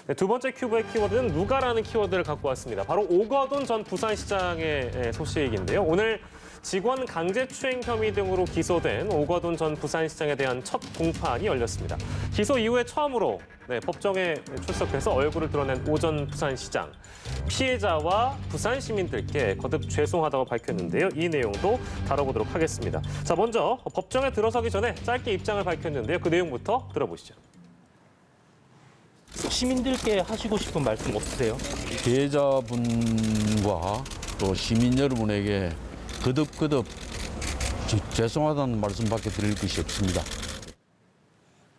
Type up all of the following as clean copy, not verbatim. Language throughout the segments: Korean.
네, 두 번째 큐브의 키워드는 누가라는 키워드를 갖고 왔습니다. 바로 오거돈 전 부산시장의 소식인데요. 오늘 직원 강제추행 혐의 등으로 기소된 오거돈 전 부산시장에 대한 첫 공판이 열렸습니다. 기소 이후에 처음으로 법정에 출석해서 얼굴을 드러낸 오 전 부산시장. 피해자와 부산 시민들께 거듭 죄송하다고 밝혔는데요. 이 내용도 다뤄보도록 하겠습니다. 자, 먼저 법정에 들어서기 전에 짧게 입장을 밝혔는데요. 그 내용부터 들어보시죠. 시민들께 하시고 싶은 말씀 없으세요? 피해자분과 또 시민 여러분에게 거듭 죄송하다는 말씀밖에 드릴 것이 없습니다.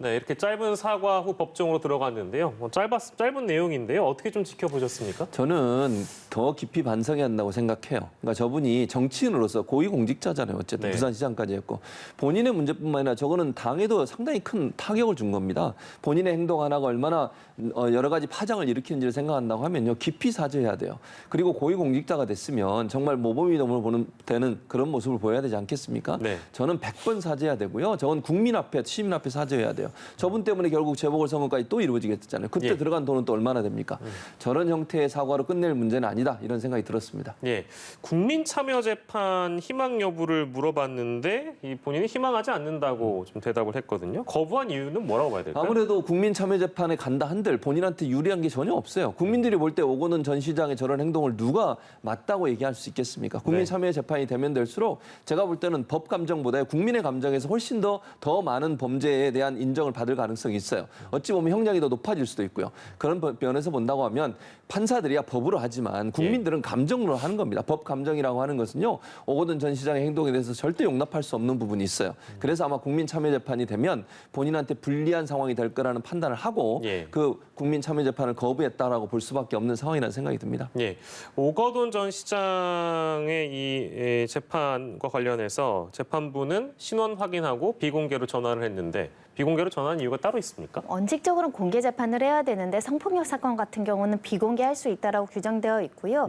네, 이렇게 짧은 사과 후 법정으로 들어갔는데요. 짧은 내용인데요. 어떻게 좀 지켜보셨습니까? 저는 더 깊이 반성해야 한다고 생각해요. 그러니까 저분이 정치인으로서 고위공직자잖아요. 어쨌든 네. 부산시장까지 했고 본인의 문제뿐만 아니라 저거는 당에도 상당히 큰 타격을 준 겁니다. 본인의 행동 하나가 얼마나 여러 가지 파장을 일으키는지를 생각한다고 하면요. 깊이 사죄해야 돼요. 그리고 고위공직자가 됐으면 정말 모범이dom을 되는 그런 모습을 보여야 되지 않겠습니까? 네. 저는 100번 사죄해야 되고요. 저건 국민 앞에, 시민 앞에 사죄해야 돼요. 저분 때문에 결국 재보궐선거까지 또 이루어지겠잖아요. 그때 예. 들어간 돈은 또 얼마나 됩니까? 저런 형태의 사과로 끝낼 문제는 아니다. 이런 생각이 들었습니다. 예, 국민참여재판 희망 여부를 물어봤는데 본인이 희망하지 않는다고 좀 대답을 했거든요. 거부한 이유는 뭐라고 봐야 될까요? 아무래도 국민참여재판에 간다 한들 본인한테 유리한 게 전혀 없어요. 국민들이 볼 때 오거돈 전 시장의 저런 행동을 누가 맞다고 얘기할 수 있겠습니까? 국민참여재판이 되면 될수록 제가 볼 때는 법 감정보다 국민의 감정에서 훨씬 더 많은 범죄에 대한 인정을 받을 가능성이 있어요. 어찌 보면 형량이 더 높아질 수도 있고요. 그런 면에서 본다고 하면 판사들이야 법으로 하지만 국민들은 감정으로 하는 겁니다. 법 감정이라고 하는 것은요. 오거돈 전 시장의 행동에 대해서 절대 용납할 수 없는 부분이 있어요. 그래서 아마 국민참여재판이 되면 본인한테 불리한 상황이 될 거라는 판단을 하고 그 국민참여재판을 거부했다라고 볼 수밖에 없는 상황이라는 생각이 듭니다. 예, 오거돈 전 시장의 이 재판과 관련해서 재판부는 신원 확인하고 비공개로 전환을 했는데 비공개로 전환한 이유가 따로 있습니까? 원칙적으로는 공개 재판을 해야 되는데 성폭력 사건 같은 경우는 비공개할 수 있다라고 규정되어 있고요.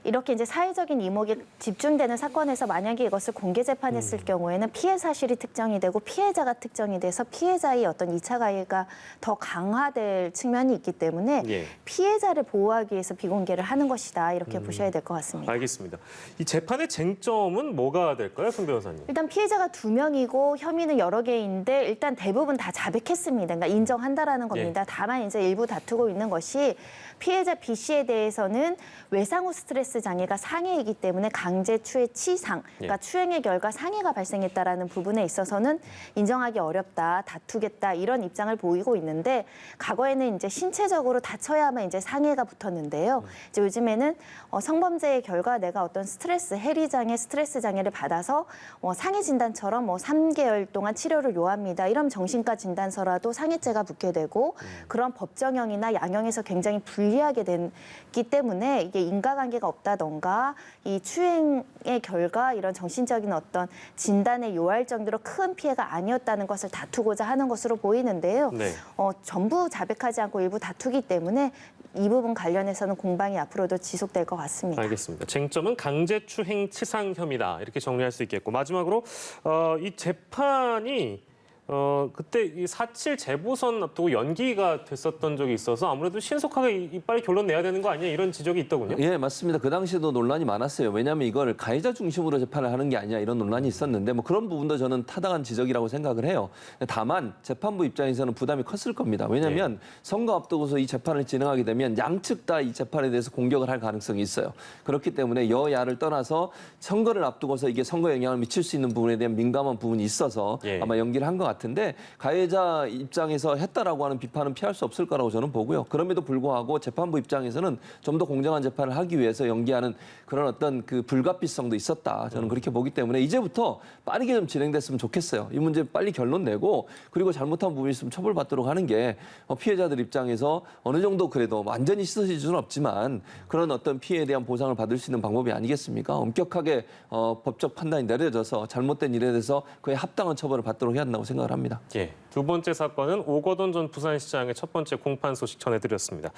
이렇게 이제 사회적인 이목이 집중되는 사건에서 만약에 이것을 공개 재판했을 경우에는 피해 사실이 특정이 되고 피해자가 특정이 돼서 피해자의 어떤 2차 가해가 더 강화될 측면이 있기 때문에 피해자를 보호하기 위해서 비공개를 하는 것이다. 이렇게 보셔야 될 것 같습니다. 알겠습니다. 이 재판의 쟁점은 뭐가 될까요, 손 변호사님? 일단 피해자가 2명이고 혐의는 여러 개인데 일단 대부분 다 자백했습니다. 그러니까 인정한다라는 겁니다. 다만 이제 일부 다투고 있는 것이 피해자 B 씨에 대해서는 외상 후 스트레스 장애가 상해이기 때문에 강제 추행 치상, 그러니까 추행의 결과 상해가 발생했다라는 부분에 있어서는 인정하기 어렵다, 다투겠다 이런 입장을 보이고 있는데 과거에는 이제 신체적으로 다쳐야만 이제 상해가 붙었는데요. 이제 요즘에는 성범죄의 결과 내가 어떤 스트레스, 해리 장애, 스트레스 장애를 받아서 상해 진단처럼 3개월 동안 치료를 요합니다. 이런 정신과 진단서라도 상해죄가 붙게 되고 그런 법정형이나 양형에서 굉장히 불리하게 됐기 때문에 이게 인과관계가 없다던가 이 추행의 결과 이런 정신적인 어떤 진단에 요할 정도로 큰 피해가 아니었다는 것을 다투고자 하는 것으로 보이는데요. 전부 자백하지 않고 일부 다투기 때문에 이 부분 관련해서는 공방이 앞으로도 지속될 것 같습니다. 알겠습니다. 쟁점은 강제추행 치상 혐의다. 이렇게 정리할 수 있겠고 마지막으로 이 재판이 그때 이 4.7 재보선 앞두고 연기가 됐었던 적이 있어서 아무래도 신속하게 빨리 결론 내야 되는 거 아니냐 이런 지적이 있더군요. 예, 맞습니다. 그 당시에도 논란이 많았어요. 왜냐하면 이걸 가해자 중심으로 재판을 하는 게 아니냐 이런 논란이 있었는데 뭐 그런 부분도 저는 타당한 지적이라고 생각을 해요. 다만 재판부 입장에서는 부담이 컸을 겁니다. 왜냐하면 선거 앞두고서 이 재판을 진행하게 되면 양측 다 이 재판에 대해서 공격을 할 가능성이 있어요. 그렇기 때문에 여야를 떠나서 선거를 앞두고서 이게 선거에 영향을 미칠 수 있는 부분에 대한 민감한 부분이 있어서 아마 연기를 한 것 같은데 가해자 입장에서 했다라고 하는 비판은 피할 수 없을 거라고 저는 보고요. 그럼에도 불구하고 재판부 입장에서는 좀 더 공정한 재판을 하기 위해서 연기하는 그런 어떤 그 불가피성도 있었다. 저는 그렇게 보기 때문에 이제부터 빠르게 좀 진행됐으면 좋겠어요. 이 문제 빨리 결론 내고 그리고 잘못한 부분이 있으면 처벌받도록 하는 게 피해자들 입장에서 어느 정도 그래도 완전히 씻어질 수는 없지만 그런 어떤 피해에 대한 보상을 받을 수 있는 방법이 아니겠습니까? 엄격하게 법적 판단이 내려져서 잘못된 일에 대해서 그에 합당한 처벌을 받도록 해야 한다고 생각을 합니다. 두 번째 사건은 오거돈 전 부산시장의 첫 번째 공판 소식 전해드렸습니다.